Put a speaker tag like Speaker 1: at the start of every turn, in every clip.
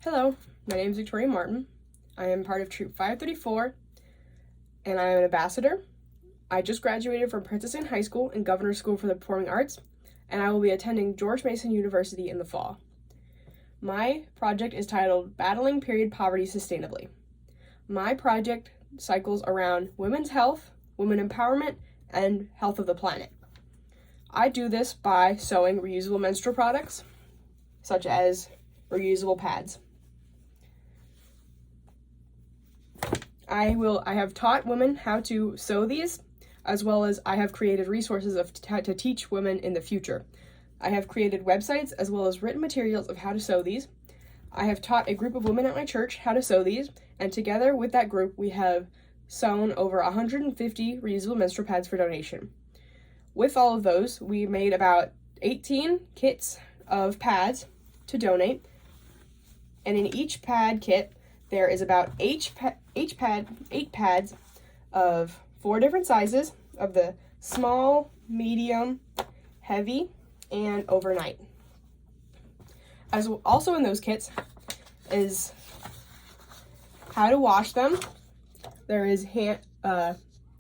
Speaker 1: Hello, my name is Victoria Martin. I am part of Troop 534, and I am an ambassador. I just graduated from Princeton High School and Governor's School for the Performing Arts, and I will be attending George Mason University in the fall. My project is titled Battling Period Poverty Sustainably. My project cycles around women's health, women empowerment, and health of the planet. I do this by sewing reusable menstrual products, such as reusable pads. I have taught women how to sew these, as well as I have created resources to teach women in the future. I have created websites as well as written materials of how to sew these. I have taught a group of women at my church how to sew these, and together with that group, we have sewn over 150 reusable menstrual pads for donation. With all of those, we made about 18 kits of pads to donate, and in each pad kit, there is about eight pads of 4 different sizes of the small, medium, heavy, and overnight. As also in those kits is how to wash them. There is hand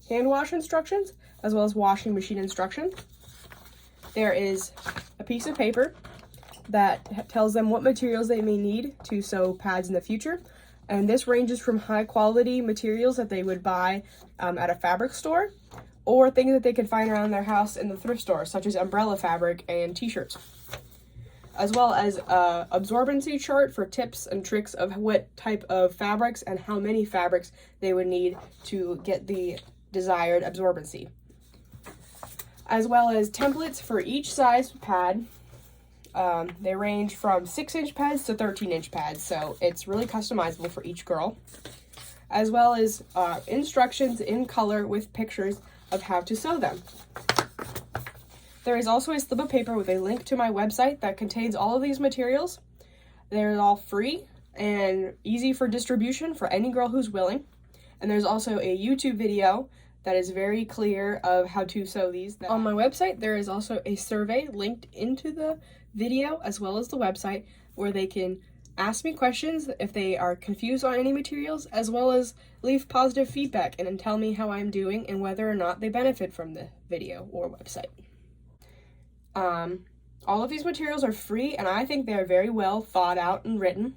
Speaker 1: wash instructions as well as washing machine instructions. There is a piece of paper that tells them what materials they may need to sew pads in the future. And this ranges from high quality materials that they would buy at a fabric store, or things that they can find around their house in the thrift store, such as umbrella fabric and t-shirts, as well as an absorbency chart for tips and tricks of what type of fabrics and how many fabrics they would need to get the desired absorbency, as well as templates for each size pad. They range from 6-inch pads to 13-inch pads, so it's really customizable for each girl, as well as instructions in color with pictures of how to sew them. There is also a slip of paper with a link to my website that contains all of these materials. They're all free and easy for distribution for any girl who's willing. And there's also a YouTube video that is very clear of how to sew these. On my website, there is also a survey linked into the video as well as the website where they can ask me questions if they are confused on any materials, as well as leave positive feedback and tell me how I'm doing and whether or not they benefit from the video or website. All of these materials are free, and I think they're very well thought out and written.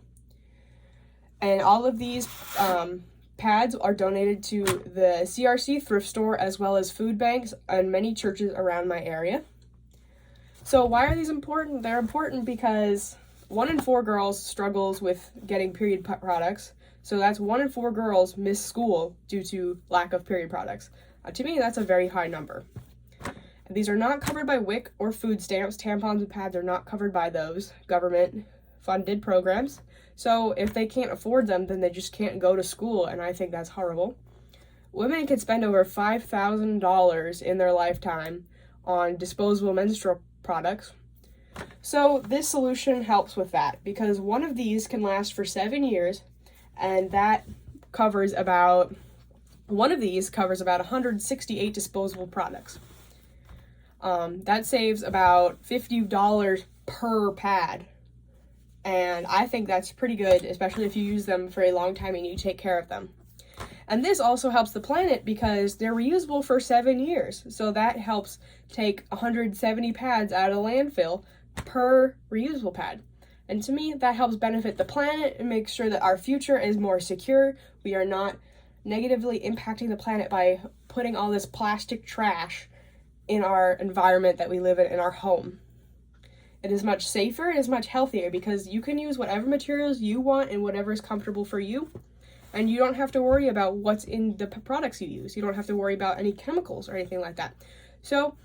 Speaker 1: And all of these pads are donated to the CRC thrift store as well as food banks and many churches around my area. So why are these important? They're important because 1 in 4 girls struggles with getting period products. So that's 1 in 4 girls miss school due to lack of period products. To me, that's a very high number. These are not covered by WIC or food stamps. Tampons and pads are not covered by those government-funded programs. So if they can't afford them, then they just can't go to school, and I think that's horrible. Women can spend over $5,000 in their lifetime on disposable menstrual products. So this solution helps with that, because one of these can last for 7 years, and that covers about 168 disposable products. That saves about $50 per pad. And I think that's pretty good, especially if you use them for a long time and you take care of them. And this also helps the planet because they're reusable for 7 years. So that helps take 170 pads out of landfill per reusable pad. And to me, that helps benefit the planet and make sure that our future is more secure. We are not negatively impacting the planet by putting all this plastic trash in our environment that we live in our home. It is much safer, it is much healthier, because you can use whatever materials you want and whatever is comfortable for you, and you don't have to worry about what's in the products you use. You don't have to worry about any chemicals or anything like that. So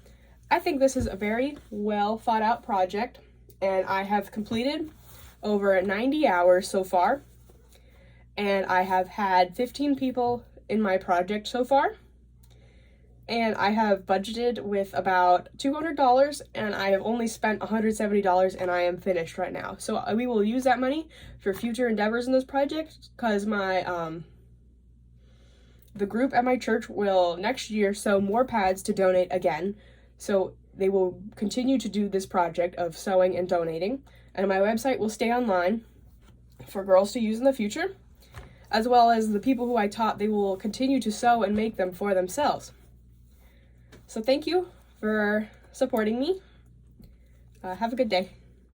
Speaker 1: I think this is a very well thought out project, and I have completed over 90 hours so far, and I have had 15 people in my project so far. And I have budgeted with about $200, and I have only spent $170, and I am finished right now. So we will use that money for future endeavors in this project, because the group at my church will next year sew more pads to donate again. So they will continue to do this project of sewing and donating, and my website will stay online. for girls to use in the future, as well as the people who I taught, they will continue to sew and make them for themselves. So thank you for supporting me. Have a good day.